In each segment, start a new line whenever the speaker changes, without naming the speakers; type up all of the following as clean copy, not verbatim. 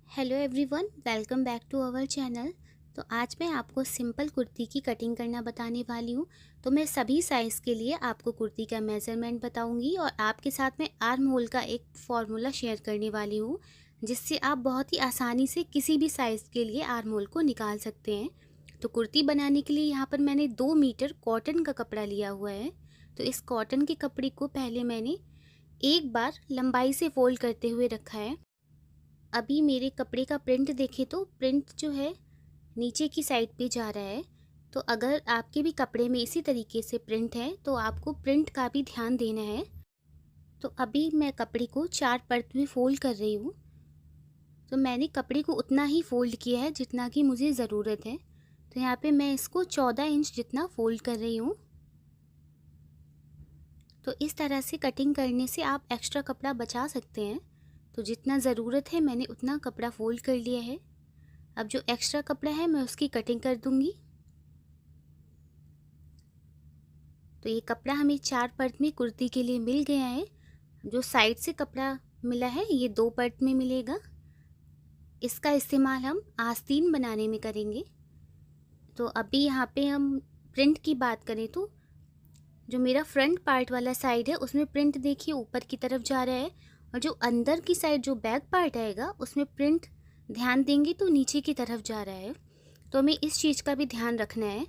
Hello everyone, welcome back to our channel. तो आज मैं आपको सिंपल कुर्ती की कटिंग करना बताने वाली हूँ। तो मैं सभी साइज़ के लिए आपको कुर्ती का मेज़रमेंट बताऊँगी और आपके साथ में आर्म होल का एक फार्मूला शेयर करने वाली हूँ, जिससे आप बहुत ही आसानी से किसी भी साइज़ के लिए आर्म होल को निकाल सकते हैं। तो कुर्ती बनाने के लिए यहाँ पर मैंने 2 मीटर कॉटन का कपड़ा लिया हुआ है। तो इस कॉटन के कपड़े को पहले मैंने एक बार लंबाई से फोल्ड करते हुए रखा है। अभी मेरे कपड़े का प्रिंट देखें तो प्रिंट जो है नीचे की साइड पे जा रहा है। तो अगर आपके भी कपड़े में इसी तरीके से प्रिंट है तो आपको प्रिंट का भी ध्यान देना है। तो अभी मैं कपड़े को 4 परत में फोल्ड कर रही हूँ। तो मैंने कपड़े को उतना ही फोल्ड किया है जितना कि मुझे ज़रूरत है। तो यहाँ पे मैं इसको 14 इंच जितना फोल्ड कर रही हूँ। तो इस तरह से कटिंग करने से आप एक्स्ट्रा कपड़ा बचा सकते हैं। तो जितना ज़रूरत है मैंने उतना कपड़ा फोल्ड कर लिया है। अब जो एक्स्ट्रा कपड़ा है मैं उसकी कटिंग कर दूंगी। तो ये कपड़ा हमें 4 परत में कुर्ती के लिए मिल गया है। जो साइड से कपड़ा मिला है ये 2 परत में मिलेगा। इसका इस्तेमाल हम आस्तीन बनाने में करेंगे। तो अभी यहाँ पे हम प्रिंट की बात करें तो जो मेरा फ्रंट पार्ट वाला साइड है उसमें प्रिंट देखिए ऊपर की तरफ जा रहा है, और जो अंदर की साइड जो बैक पार्ट आएगा उसमें प्रिंट ध्यान देंगे तो नीचे की तरफ जा रहा है। तो हमें इस चीज़ का भी ध्यान रखना है।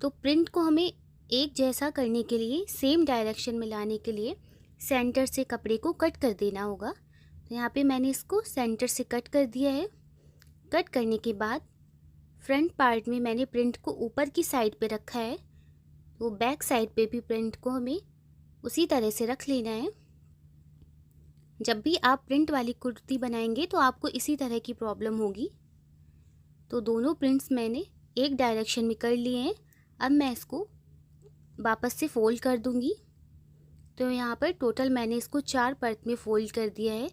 तो प्रिंट को हमें एक जैसा करने के लिए, सेम डायरेक्शन में लाने के लिए सेंटर से कपड़े को कट कर देना होगा। तो यहाँ पे मैंने इसको सेंटर से कट कर दिया है। कट करने के बाद फ्रंट पार्ट में मैंने प्रिंट को ऊपर की साइड पे रखा है। तो बैक साइड पे भी प्रिंट को हमें उसी तरह से रख लेना है। जब भी आप प्रिंट वाली कुर्ती बनाएंगे तो आपको इसी तरह की प्रॉब्लम होगी। तो दोनों प्रिंट्स मैंने एक डायरेक्शन में कर लिए हैं। अब मैं इसको वापस से फोल्ड कर दूंगी। तो यहाँ पर टोटल मैंने इसको 4 परत में फोल्ड कर दिया है।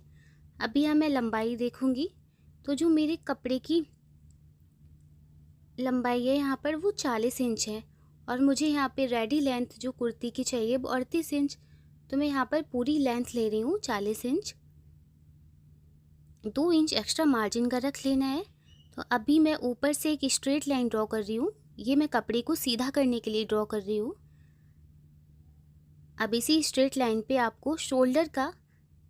अभी यहाँ मैं लंबाई देखूंगी तो जो मेरे कपड़े की लंबाई है यहाँ पर वो 40 इंच है, और मुझे यहाँ पे रेडी लेंथ जो कुर्ती की चाहिए वो 38 इंच। तो मैं यहाँ पर पूरी लेंथ ले रही हूँ 40 इंच। 2 इंच एक्स्ट्रा मार्जिन का रख लेना है। तो अभी मैं ऊपर से एक स्ट्रेट लाइन ड्रॉ कर रही हूँ। ये मैं कपड़े को सीधा करने के लिए ड्रॉ कर रही हूँ। अब इसी स्ट्रेट लाइन पे आपको शोल्डर का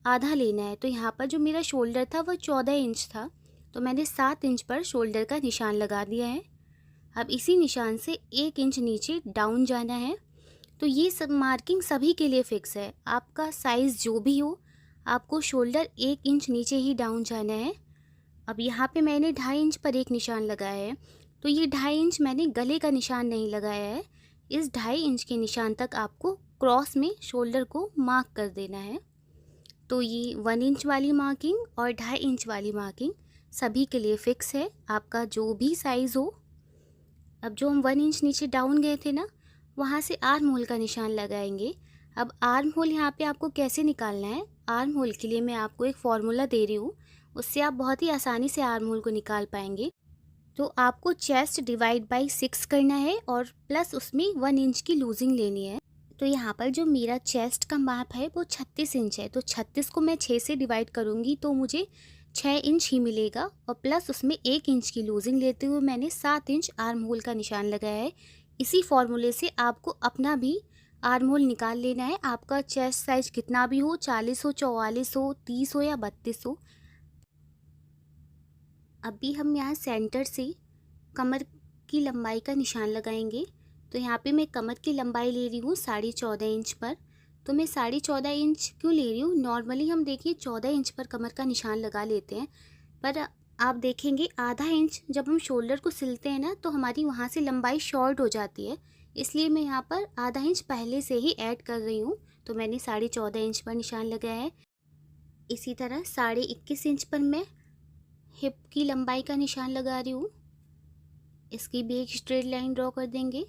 आधा लेना है। तो यहाँ पर जो मेरा शोल्डर था वह 14 इंच था, तो मैंने 7 इंच पर शोल्डर का निशान लगा दिया है। अब इसी निशान से 1 इंच नीचे डाउन जाना है। तो ये सब मार्किंग सभी के लिए फिक्स है, आपका साइज़ जो भी हो आपको शोल्डर 1 इंच नीचे ही डाउन जाना है। अब यहाँ पे मैंने 2.5 इंच पर एक निशान लगाया है। तो ये 2.5 इंच मैंने गले का निशान नहीं लगाया है। इस 2.5 इंच के निशान तक आपको क्रॉस में शोल्डर को मार्क कर देना है। तो ये 1 इंच वाली मार्किंग और 2.5 इंच वाली मार्किंग सभी के लिए फिक्स है, आपका जो भी साइज़ हो। अब जो हम 1 इंच नीचे डाउन गए थे ना, वहाँ से आर्म होल का निशान लगाएंगे। अब आर्म होल यहाँ पे आपको कैसे निकालना है, आर्म होल के लिए मैं आपको एक फार्मूला दे रही हूँ, उससे आप बहुत ही आसानी से आर्म होल को निकाल पाएंगे। तो आपको चेस्ट डिवाइड बाई 6 करना है और प्लस उसमें 1 इंच की लूजिंग लेनी है। तो यहाँ पर जो मेरा चेस्ट का माप है वो 36 इंच है। तो 36 को मैं 6 से डिवाइड करूँगी तो मुझे 6 इंच ही मिलेगा, और प्लस उसमें 1 इंच की लूजिंग लेते हुए मैंने 7 इंच आर्म होल का निशान लगाया है। इसी फॉर्मूले से आपको अपना भी आर्म होल निकाल लेना है। आपका चेस्ट साइज कितना भी हो, 40 हो, 44 हो, 30 हो या 32 हो। अभी हम यहाँ सेंटर से कमर की लंबाई का निशान लगाएंगे। तो यहाँ पे मैं कमर की लंबाई ले रही हूँ 14.5 इंच पर। तो मैं 14.5 इंच क्यों ले रही हूँ, नॉर्मली हम देखिए 14 इंच पर कमर का निशान लगा लेते हैं, पर आप देखेंगे आधा इंच जब हम शोल्डर को सिलते हैं ना तो हमारी वहाँ से लंबाई शॉर्ट हो जाती है। इसलिए मैं यहाँ पर आधा इंच पहले से ही ऐड कर रही हूँ। तो मैंने 14.5 इंच पर निशान लगाया है। इसी तरह 21.5 इंच पर मैं हिप की लंबाई का निशान लगा रही हूँ। इसकी भी एक स्ट्रेट लाइन ड्रॉ कर देंगे।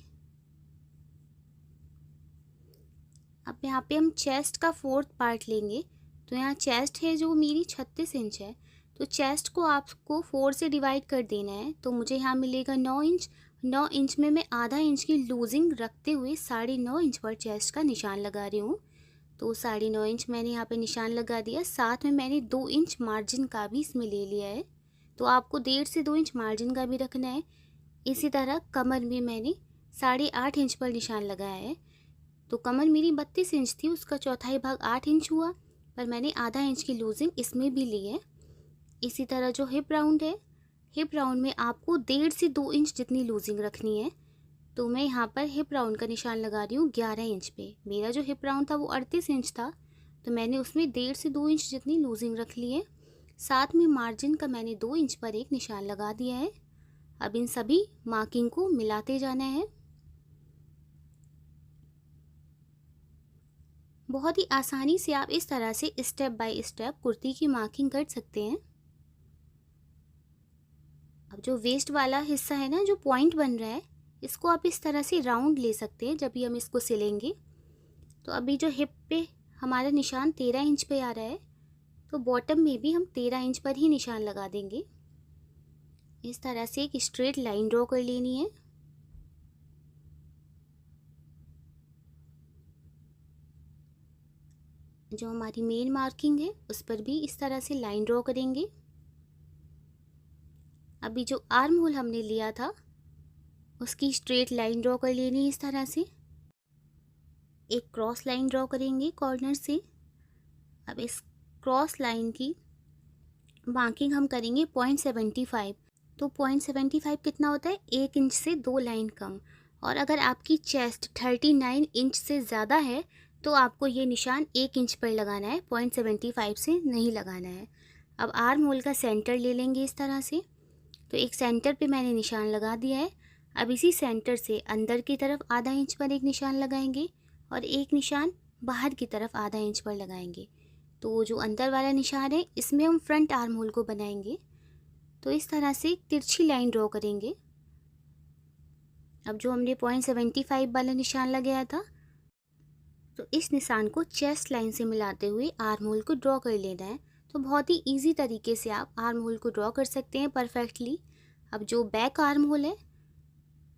अब यहाँ पे हम चेस्ट का 4th पार्ट लेंगे। तो यहाँ चेस्ट है जो मेरी 36 इंच है, तो चेस्ट को आपको 4 से डिवाइड कर देना है। तो मुझे यहाँ मिलेगा 9 इंच। 9 इंच में मैं आधा इंच की लूजिंग रखते हुए 9.5 इंच पर चेस्ट का निशान लगा रही हूँ। तो 9.5 इंच मैंने यहाँ पे निशान लगा दिया। साथ में मैंने 2 इंच मार्जिन का भी इसमें ले लिया है। तो आपको 1.5 से 2 इंच मार्जिन का भी रखना है। इसी तरह कमर में मैंने 8.5 इंच पर निशान लगाया है। तो कमर मेरी 32 इंच थी, उसका चौथाई भाग 8 इंच हुआ, पर मैंने आधा इंच की लूजिंग इसमें भी ली है। इसी तरह जो हिप राउंड है, हिप राउंड में आपको 1.5 से 2 इंच जितनी लूजिंग रखनी है। तो मैं यहाँ पर हिप राउंड का निशान लगा रही हूँ 11 इंच पे। मेरा जो हिप राउंड था वो 38 इंच था, तो मैंने उसमें 1.5 से 2 इंच जितनी लूजिंग रख ली है। साथ में मार्जिन का मैंने 2 इंच पर एक निशान लगा दिया है। अब इन सभी मार्किंग को मिलाते जाना है। बहुत ही आसानी से आप इस तरह से स्टेप बाय स्टेप कुर्ती की मार्किंग कर सकते हैं। अब जो वेस्ट वाला हिस्सा है ना, जो पॉइंट बन रहा है, इसको आप इस तरह से राउंड ले सकते हैं जब भी हम इसको सिलेंगे। तो अभी जो हिप पे हमारा निशान 13 इंच पे आ रहा है, तो बॉटम में भी हम 13 इंच पर ही निशान लगा देंगे। इस तरह से एक स्ट्रेट लाइन ड्रॉ कर लेनी है। जो हमारी मेन मार्किंग है उस पर भी इस तरह से लाइन ड्रॉ करेंगे। अभी जो आर्म होल हमने लिया था उसकी स्ट्रेट लाइन ड्रॉ कर लेनी है। इस तरह से एक क्रॉस लाइन ड्रॉ करेंगे कॉर्नर से। अब इस क्रॉस लाइन की मार्किंग हम करेंगे 0.75। तो 0.75 कितना होता है? 1 इंच से 2 लाइन कम। और अगर आपकी चेस्ट 39 इंच से ज़्यादा है तो आपको ये निशान 1 इंच पर लगाना है, 0.75 से नहीं लगाना है। अब आर्म होल का सेंटर ले लेंगे इस तरह से। तो एक सेंटर पे मैंने निशान लगा दिया है। अब इसी सेंटर से अंदर की तरफ आधा इंच पर एक निशान लगाएंगे और एक निशान बाहर की तरफ आधा इंच पर लगाएंगे। तो जो अंदर वाला निशान है इसमें हम फ्रंट आर्म होल को बनाएंगे। तो इस तरह से एक तिरछी लाइन ड्रॉ करेंगे। अब जो हमने 0.75 वाला निशान लगाया था, तो इस निशान को चेस्ट लाइन से मिलाते हुए आर्म होल को ड्रॉ कर लेना है। तो बहुत ही इजी तरीके से आप आर्म होल को ड्रॉ कर सकते हैं परफेक्टली। अब जो बैक आर्म होल है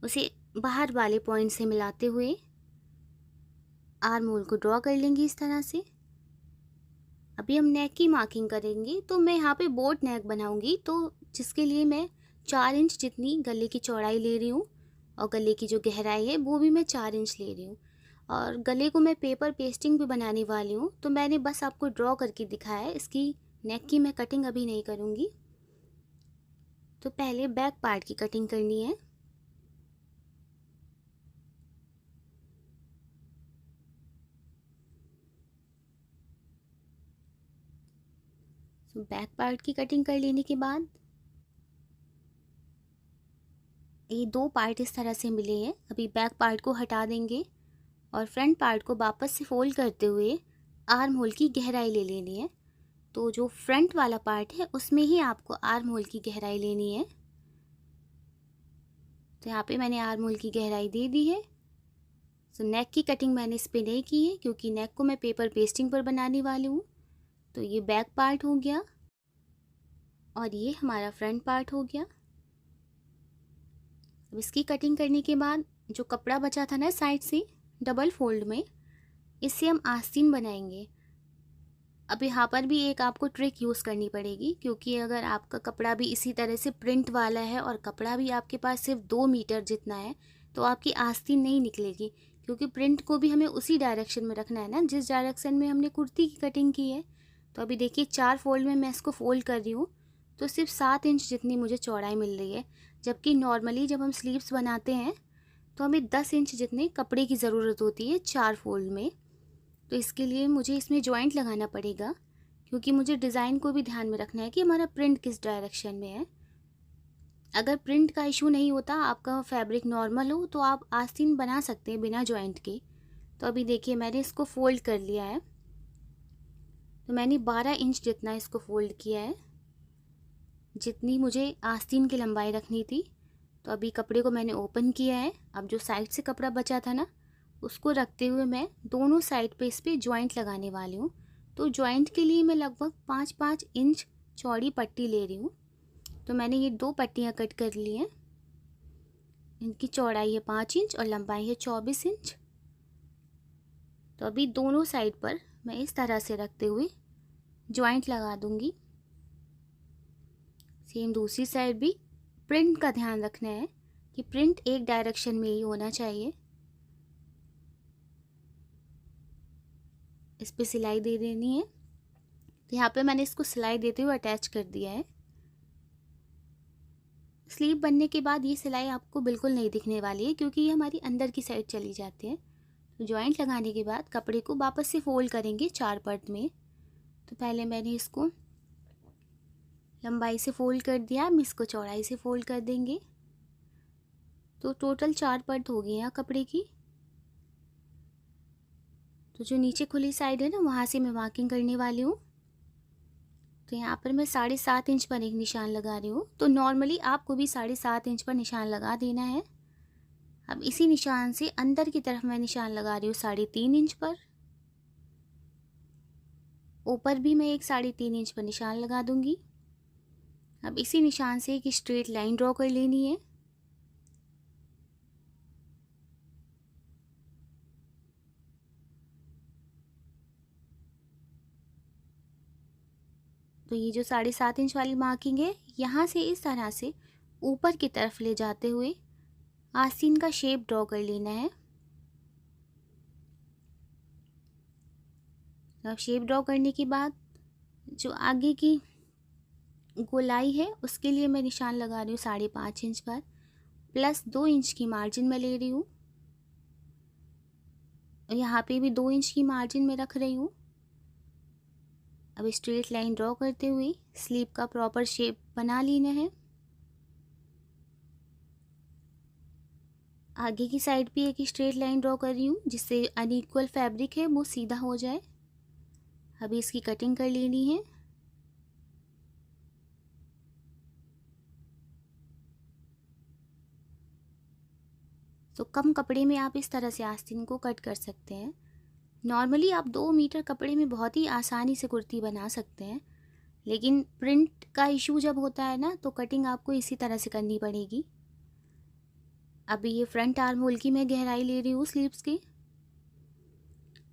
उसे बाहर वाले पॉइंट से मिलाते हुए आर्म होल को ड्रॉ कर लेंगे इस तरह से। अभी हम नेक की मार्किंग करेंगे। तो मैं यहाँ पे बोट नेक बनाऊंगी, तो जिसके लिए मैं 4 इंच जितनी गले की चौड़ाई ले रही हूँ और गले की जो गहराई है वो भी मैं 4 इंच ले रही हूँ। और गले को मैं पेपर पेस्टिंग भी बनाने वाली हूँ, तो मैंने बस आपको ड्रॉ करके दिखाया है। इसकी नेक की मैं कटिंग अभी नहीं करूँगी। तो पहले बैक पार्ट की कटिंग करनी है। तो बैक पार्ट की कटिंग कर लेने के बाद ये 2 पार्ट इस तरह से मिले हैं। अभी बैक पार्ट को हटा देंगे और फ्रंट पार्ट को वापस से फोल्ड करते हुए आर्म होल की गहराई ले लेनी है। तो जो फ्रंट वाला पार्ट है उसमें ही आपको आर्म होल की गहराई लेनी है। तो यहाँ पे मैंने आर्म होल की गहराई दे दी है। तो नेक की कटिंग मैंने इस पे नहीं की है क्योंकि नेक को मैं पेपर पेस्टिंग पर बनाने वाली हूँ। तो ये बैक पार्ट हो गया और ये हमारा फ्रंट पार्ट हो गया। अब इसकी कटिंग करने के बाद जो कपड़ा बचा था ना साइड से डबल फोल्ड में, इससे हम आस्तीन बनाएंगे। अब यहाँ पर भी एक आपको ट्रिक यूज़ करनी पड़ेगी, क्योंकि अगर आपका कपड़ा भी इसी तरह से प्रिंट वाला है और कपड़ा भी आपके पास सिर्फ 2 मीटर जितना है, तो आपकी आस्तीन नहीं निकलेगी। क्योंकि प्रिंट को भी हमें उसी डायरेक्शन में रखना है ना, जिस डायरेक्शन में हमने कुर्ती की कटिंग की है। तो अभी देखिए 4 फोल्ड में मैं इसको फोल्ड कर रही हूँ, तो सिर्फ 7 इंच जितनी मुझे चौड़ाई मिल रही है। जबकि नॉर्मली जब हम स्लीव्स बनाते हैं तो हमें 10 इंच जितने कपड़े की ज़रूरत होती है 4 फोल्ड में। तो इसके लिए मुझे इसमें जॉइंट लगाना पड़ेगा, क्योंकि मुझे डिज़ाइन को भी ध्यान में रखना है कि हमारा प्रिंट किस डायरेक्शन में है। अगर प्रिंट का इशू नहीं होता, आपका फैब्रिक नॉर्मल हो, तो आप आस्तीन बना सकते हैं बिना जॉइंट के। तो अभी देखिए मैंने इसको फ़ोल्ड कर लिया है। तो मैंने 12 इंच जितना इसको फ़ोल्ड किया है, जितनी मुझे आस्तीन की लंबाई रखनी थी। तो अभी कपड़े को मैंने ओपन किया है। अब जो साइड से कपड़ा बचा था ना, उसको रखते हुए मैं दोनों साइड पे इस पर जॉइंट लगाने वाली हूँ। तो जॉइंट के लिए मैं लगभग 5-5 इंच चौड़ी पट्टी ले रही हूँ। तो मैंने ये 2 पट्टियाँ कट कर ली हैं। इनकी चौड़ाई है 5 इंच और लंबाई है 24 इंच। तो अभी दोनों साइड पर मैं इस तरह से रखते हुए जॉइंट लगा दूँगी। सेम दूसरी साइड भी प्रिंट का ध्यान रखना है कि प्रिंट एक डायरेक्शन में ही होना चाहिए। इस पे सिलाई दे देनी है। तो यहाँ पे मैंने इसको सिलाई देते हुए अटैच कर दिया है। स्लीव बनने के बाद ये सिलाई आपको बिल्कुल नहीं दिखने वाली है क्योंकि ये हमारी अंदर की साइड चली जाती है। तो जॉइंट लगाने के बाद कपड़े को वापस से फोल्ड करेंगे 4 पार्ट में। तो पहले मैंने इसको लंबाई से फोल्ड कर दिया, हम इसको चौड़ाई से फोल्ड कर देंगे। तो टोटल 4 पार्ट हो गए हैं कपड़े की। तो जो नीचे खुली साइड है ना, वहाँ से मैं मार्किंग करने वाली हूँ। तो यहाँ पर मैं 7.5 इंच पर एक निशान लगा रही हूँ। तो नॉर्मली आपको भी 7.5 इंच पर निशान लगा देना है। अब इसी निशान से अंदर की तरफ मैं निशान लगा रही हूँ 3.5 इंच पर। ऊपर भी मैं एक 3.5 इंच पर निशान लगा दूंगी। अब इसी निशान से एक स्ट्रेट लाइन ड्रॉ कर लेनी है। तो ये जो 7.5 इंच वाली मार्किंग है, यहाँ से इस तरह से ऊपर की तरफ ले जाते हुए आस्तीन का शेप ड्रॉ कर लेना है। अब शेप ड्रॉ करने के बाद जो आगे की गोलाई है उसके लिए मैं निशान लगा रही हूँ 5.5 इंच पर, प्लस 2 इंच की मार्जिन में ले रही हूँ। यहाँ पे भी 2 इंच की मार्जिन में रख रही हूँ। अब स्ट्रेट लाइन ड्रॉ करते हुए स्लीव का प्रॉपर शेप बना लेना है। आगे की साइड भी एक स्ट्रेट लाइन ड्रॉ कर रही हूँ जिससे अनइक्वल फैब्रिक है वो सीधा हो जाए। अभी इसकी कटिंग कर लेनी है। तो कम कपड़े में आप इस तरह से आस्तीन को कट कर सकते हैं। नॉर्मली आप 2 मीटर कपड़े में बहुत ही आसानी से कुर्ती बना सकते हैं, लेकिन प्रिंट का इशू जब होता है ना, तो कटिंग आपको इसी तरह से करनी पड़ेगी। अभी ये फ्रंट आर्म होल की मैं गहराई ले रही हूँ स्लीव्स की।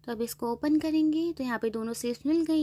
तो अब इसको ओपन करेंगे तो यहाँ पे दोनों शेप्स मिल गई।